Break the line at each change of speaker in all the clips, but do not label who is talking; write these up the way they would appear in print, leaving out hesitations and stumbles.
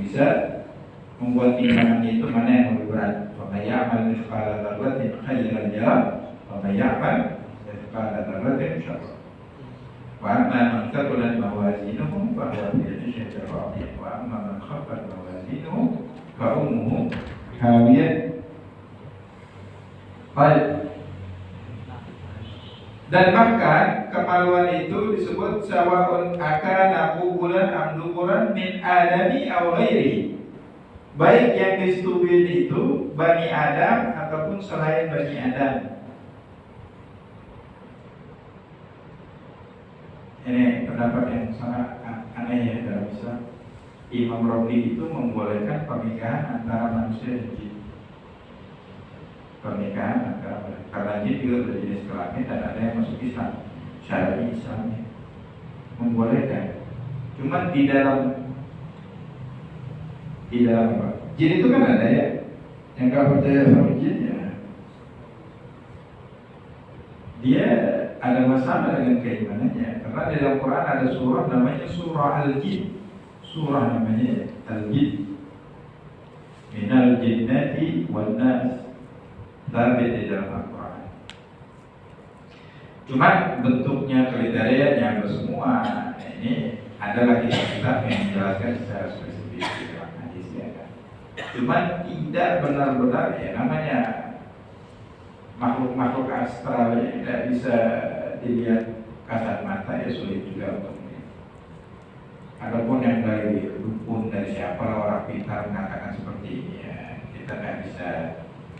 bisa membuat timbangan itu mana yang lebih berat. Faman ya'mal mithqala dzarratin khairan yarah, faman ya'mal mithqala dzarratin syarran. Wa amma man thaqulat mawazinuhu fa huwa fi 'ishatin radiyah wa amma man khaffat mawazinuhu fa ummuhu hawiyah. Dan bahkan kemaluan itu disebut sawaun akana qubulan am dukuran min adami aw ghairi. Baik yang disetujui itu Bani Adam ataupun selain Bani Adam. Ini pendapat yang sangat aneh ya dalam Islam. Imam Rabi itu membolehkan pernikahan antara manusia dan jin. Pernikahan antara karena jin juga berjenis kelamin dan ada yang masuk Islam. Syariat Islamnya membolehkan. Cuma di dalam apa? Jin itu kan ada ya, yang gak percaya sama jin ya, dia ada masalah dengan keimanannya. Karena di dalam Quran ada surah namanya surah Al-Jin, surah namanya Al-Jin, minal jinnati wan nas, terbit di dalam Al-Quran. Cuma bentuknya kriterianya hampir semua. Ini ada lagi kitab yang menjelaskan secara spesifik dalam hadis ya kan. Cuma tidak benar-benar ya namanya makhluk-makhluk astral yang tidak bisa dilihat kasat mata ya sulit juga untuk melihat. Adapun yang dari dukun dari siapa orang pintar mengatakan seperti ini ya kita nggak bisa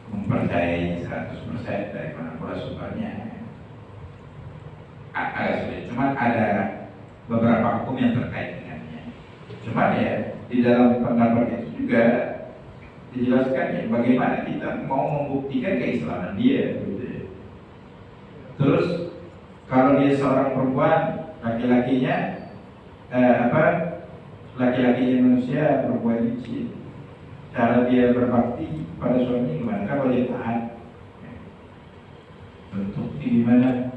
mempercayai 100% dari mana pula sumbernya. Agak sulit. Cuma ada beberapa hukum yang terkait dengannya. Cuma ya di dalam pendapat itu juga dijelaskan ya bagaimana kita mau membuktikan keislaman dia gitu ya. Terus kalau dia seorang perempuan, laki-lakinya laki-lakinya manusia, perempuan jin, cara dia berbakti pada suami gimana? Kalau dia taat bentuk gimana,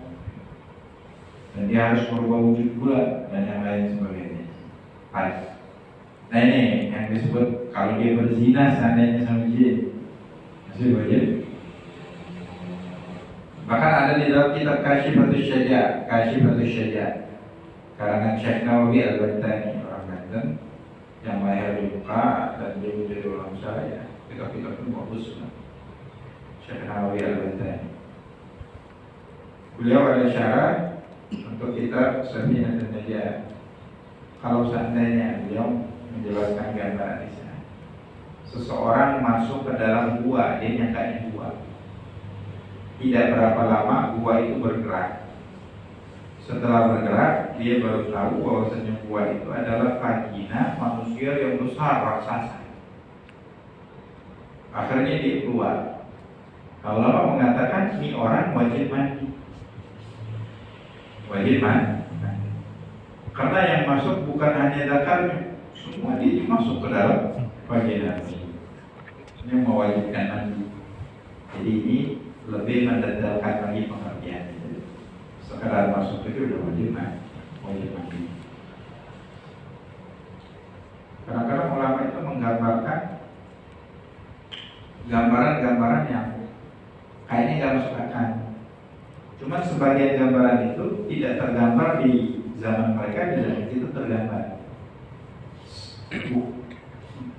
dan dia harus merubah wujud pula dan yang lain sebagainya. Baik. Nah ini yang disebut kalau dia berzina seandainya sama jin, masih boleh. Bahkan ada di dalam kitab Kasyifatus Syajaa karangan Syekh Nawawi Al-Bantani, orang Banten yang lahir di Mekah dan dia menjadi ulama syariah. Kitab-kitab itu bagus. Syekh Nawawi Al-Bantani. Beliau ada syarah untuk kitab Safinatun Najah. Kalau seandainya beliau menjelaskan gambaran di sana, seseorang masuk ke dalam gua, dia nyangkanya gua. Tidak berapa lama gua itu bergerak. Setelah bergerak, dia baru tahu bahwasanya gua itu adalah vagina manusia yang besar raksasa. Akhirnya dia keluar. Kalau lama mengatakan ini orang wajib mandi. Wajib mandi. Karena yang masuk bukan hanya zakarnya, semua dia masuk ke dalam vagina ini mewajibkan mandi. Jadi ini lebih mendetailkan lagi pengertian. Sekedar masuk itu sudah wajib mandi. Kadang-kadang ulama itu menggambarkan gambaran-gambaran yang kayaknya nggak masuk akal. Cuma sebagian gambaran itu tidak tergambar di zaman mereka, dan itu tergambar.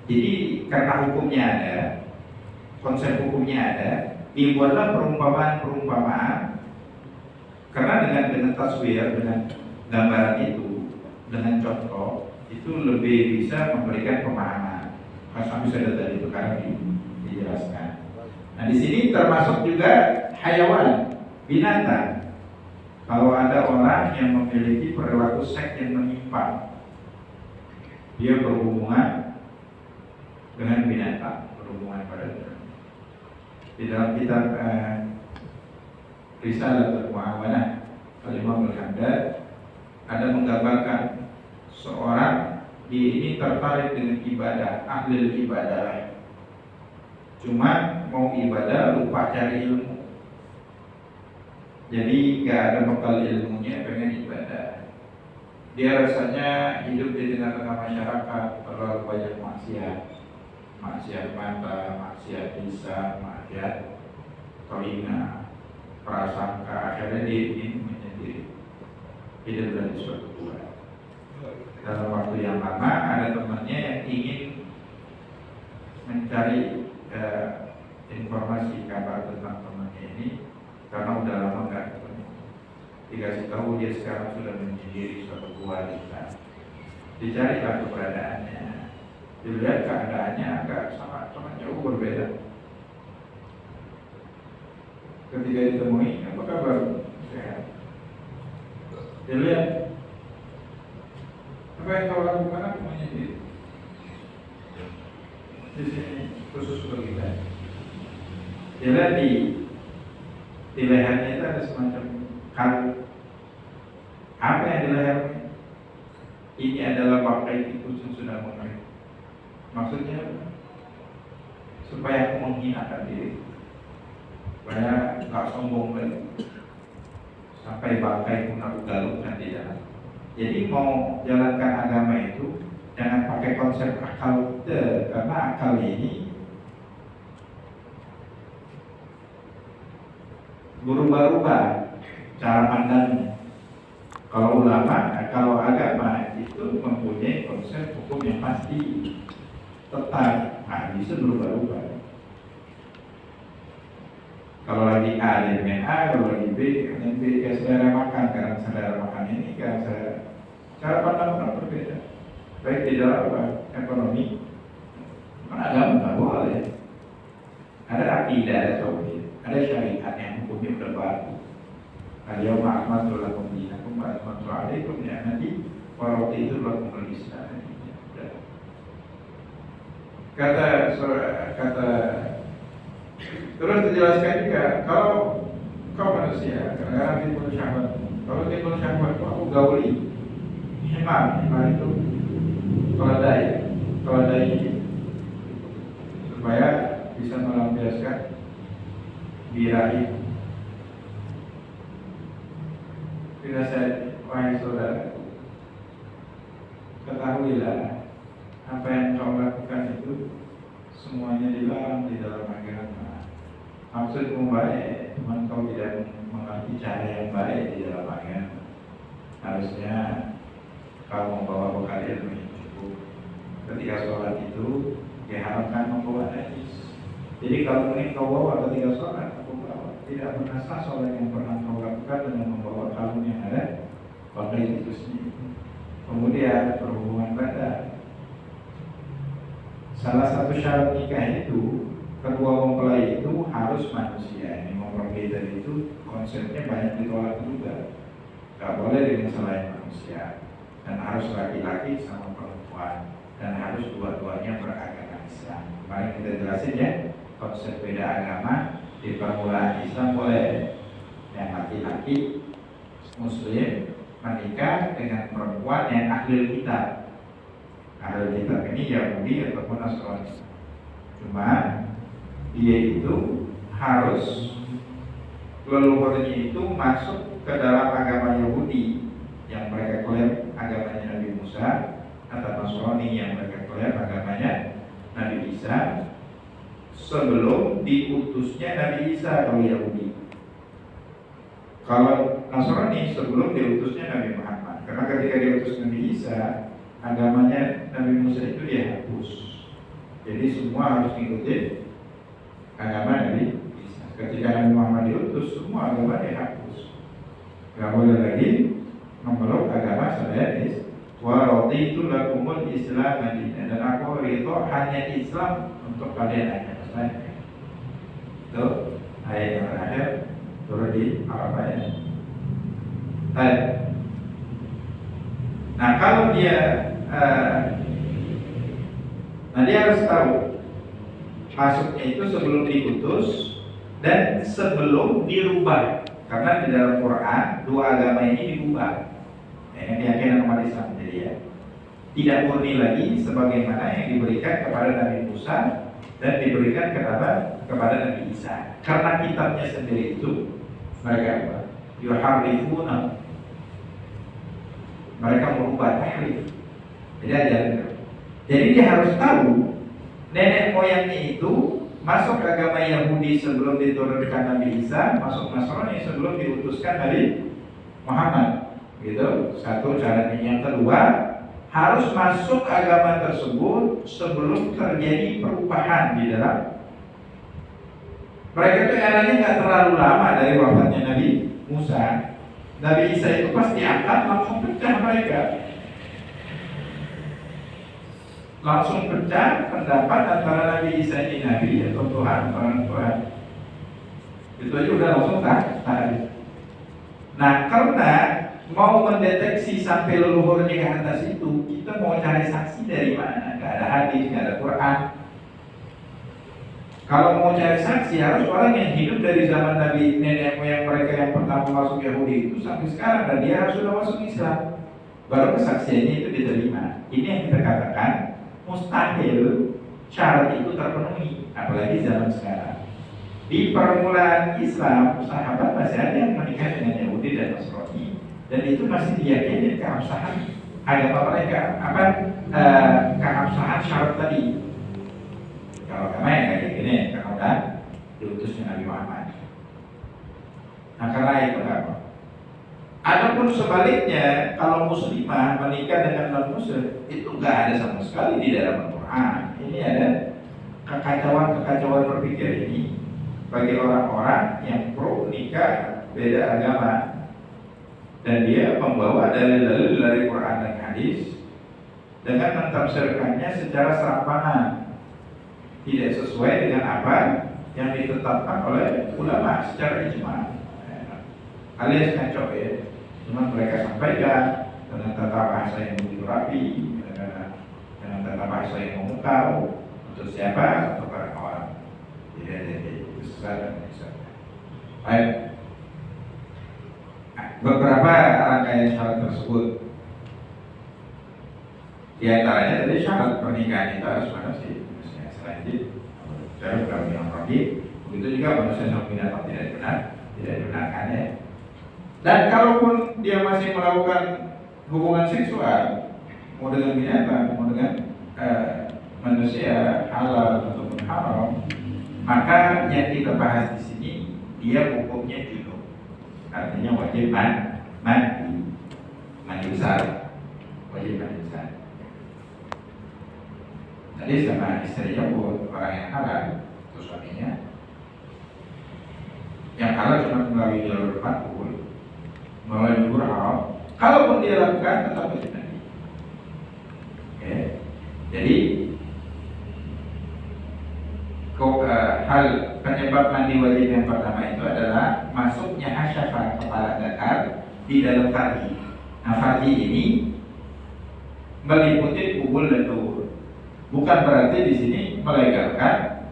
Jadi karena hukumnya ada, konsep hukumnya ada, dibuatlah perumpamaan. Karena dengan taswir, dengan gambaran itu, dengan contoh itu lebih bisa memberikan pemahaman. Sampai sudah tadi itu karena dijelaskan. Nah di sini termasuk juga hayawan, binatang. Kalau ada orang yang memiliki perilaku seks yang menyimpang, dia berhubungan dengan binatang, berhubungan pada binatang. Di dalam kitab Risalatul Mu'awanah Al-Imam Al-Hamdad ada menggambarkan seorang ini tertarik dengan ibadah, ahli ibadah, cuma mau ibadah lupa cari ilmu. Jadi gak ada bekal ilmunya, pengen ibadah. Dia rasanya hidup di tengah-tengah masyarakat terlalu banyak maksiat mata, maksiat lisan, maksiat telinga, prasangka, akhirnya dia ingin menyendiri. Tidak berarti suatu buat. Dalam waktu yang lama ada temannya yang ingin mencari informasi kabar tentang temannya ini karena udah lama nggak ketemu. Dikasih tahu dia sekarang sudah menyendiri suatu buah dicarilah keberadaannya, dilihat keadaannya agak sama jauh berbeda. Ketika ditemui, apa kabar? Sehat. Dilihat apa yang kau lakukan? Aku menyendiri. Di sini khusus untuk kita. Dilihat di lehernya itu ada semacam kalung. Apa yang di lehernya? Ini adalah bangkai tikus yang sudah mengering. Maksudnya supaya aku menghinakan diri, supaya tak sombong lagi, sampai bangkai pun aku galungkan di dalam. Jadi mau jalankan agama itu jangan pakai konsep akal, karena akal ini berubah-ubah cara pandangnya. Kalau ulama, kalau agama itu mempunyai konsep hukum yang pasti, tetap, bisa berubah-ubah. Kalau lagi A dengan A, kalau lagi B dengan B, ya selera makan, karena selera makan ini kan cara pandang orang berbeda. Baik di dalam ekonomi, kan agama nggak boleh. Ada akidah, ada tauhid, ada syariat yang hukumnya udah baru. Al-yawma akmaltu lakum dinakum wa atmamtu alaikum ni'mati wa raditu lakum al-Islam. Kata terus dijelaskan juga, kalau kau manusia kadang-kadang timbul syahwat. Kalau timbul syahwat itu aku gauli himar itu keledai supaya bisa melampiaskan birahi. Tidak saya, wahai saudara, ketahuilah apa yang kau lakukan itu semuanya dilarang di dalam agama. Maksudmu baik, cuma kau tidak mengerti cara yang baik di dalam agama. Harusnya kau membawa bekal ilmu yang cukup. Ketika sholat itu diharapkan membawa najis. Jadi kalau ini kau bawa ketika sholat, aku bawa. Tidak pernah sah sholat yang pernah kau lakukan dengan membawa kalung yang ada pakai itu sendiri. Kemudian berhubungan badan. Salah satu syarat nikah itu, kedua mempelai itu harus manusia. Ini memperbeda itu konsepnya banyak ditolak juga. Gak boleh dengan selain manusia. Dan harus laki-laki sama perempuan. Dan harus dua-duanya beragama Islam. Mari kita jelasin ya, konsep beda agama di permulaan Islam boleh. Yang laki-laki Muslim menikah dengan perempuan yang ahli kitab. Ahli kitab ini Yahudi ataupun Nasrani. Cuma dia itu harus leluhurnya itu masuk ke dalam agama Yahudi yang mereka klaim agamanya Nabi Musa, atau Nasrani yang mereka klaim agamanya Nabi Isa, sebelum diutusnya Nabi Isa. Kalau Yahudi, kalau Nasrani sebelum diutusnya Nabi Muhammad. Karena ketika diutus Nabi Isa, agamanya Nabi Musa itu dihapus. Jadi semua harus mengikuti agama Nabi Isa. Ketika Nabi Muhammad diutus, semua agama dihapus. Gak boleh lagi memeluk agama selain wa raditu lakumul Islam madinah, dan aku ridho hanya Islam untuk kalian hanya saja. Itu ayat yang terakhir turun di Arafah ya. Nah kalau dia dia harus tahu masuknya itu sebelum diutus dan sebelum dirubah. Karena di dalam Quran dua agama ini dirubah. Yang keyakinan umat Islam jadi ya, tidak murni lagi sebagaimana yang diberikan kepada Nabi Musa dan diberikan kepada Nabi Isa. Karena kitabnya sendiri itu mereka yuharrifuna, mereka merubah tahrif. Jadi ajaran Jadi dia harus tahu nenek moyangnya itu masuk agama Yahudi sebelum diturunkan Nabi Isa, masuk Nasrani sebelum diutuskan Nabi Muhammad. Gitu. Satu caranya. Yang kedua, harus masuk agama tersebut sebelum terjadi perubahan di dalam mereka. Itu eranya nggak terlalu lama dari wafatnya Nabi Musa. Nabi Isa itu pasti angkat, langsung pecah mereka. Langsung pecah pendapat antara Nabi Isa ini Nabi atau Tuhan, Tuhan. Itu aja udah langsung tarik. Nah, karena mau mendeteksi sampai leluhurnya ke atas itu, kita mau cari saksi dari mana? Gak ada hadis, gak ada Quran. Kalau mau cari saksi harus orang yang hidup dari zaman Nabi nenek moyang mereka yang pertama masuk Yahudi itu sampai sekarang, dan dia harus sudah masuk Islam, baru kesaksiannya itu diterima. Ini yang kita katakan mustahil syarat itu terpenuhi, apalagi zaman sekarang. Di permulaan Islam, sahabat masih ada yang menikah dengan Yahudi dan Nasrani, dan itu masih diyakini keabsahan agama mereka. Keabsahan syarat tadi. Kalau agama yang kayak gini, karena udah diutusnya Nabi Muhammad. Nah, karena itu apa? Adapun sebaliknya, kalau muslimah menikah dengan non-muslim, itu nggak ada sama sekali di dalam Al-Quran. Ini ada kekacauan berpikir ini bagi orang-orang yang pro nikah beda agama, dan dia membawa dalil-dalil dari Quran dan hadis dengan mentafsirkannya secara serampangan, tidak sesuai dengan apa yang ditetapkan oleh ulama secara ijma. Alias kacau ya. Cuma mereka sampaikan dengan tata bahasa yang begitu rapi, dengan tata bahasa yang memukau untuk siapa? Untuk para kawan. Jadi besar dan besar. Baik. Beberapa rangkaian syarat tersebut, di antaranya tadi syarat pernikahan itu harus manusia. Selain itu, saya bukan bilang rogi. Begitu juga manusia sama binatang tidak dibenarkan ya. Dan kalaupun dia masih melakukan hubungan seksual, mau dengan binatang, mau dengan manusia, halal ataupun haram, maka yang kita bahas di sini dia hukumnya junub, artinya wajib mandi besar, wajib mandi besar. Tadi sama istrinya buat orang yang halal atau suaminya, yang halal cuma melalui jalur makbul, melalui jalur haram. Kalaupun dia lakukan tetap wajib mandi. Oke. Jadi hal penyebab mandi wajib yang pertama itu adalah masuknya hasyafah kepala zakar di dalam farji. Nah, farji ini meliputi kubul dan dubur. Bukan berarti di sini melegalkan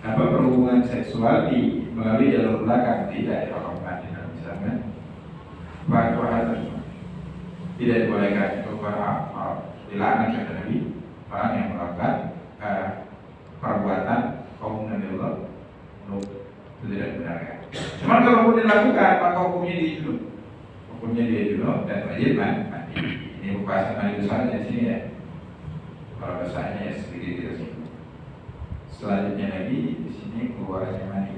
perhubungan seksual melalui jalur belakang, tidak diharamkan di dalam Islam kan? Tidak dibolehkan itu dilaknat oleh Nabi orang yang melakukan perbuatan kaum Nabi Allah itu tidak dibenarkan. Cuma kalau pun dilakukan maka hukumnya dia junub dan wajib mandi. Ini pembahasan mandi besarnya di sini ya. Kalau besarnya ya sedikit di sini. Selanjutnya lagi di sini keluarannya mandi.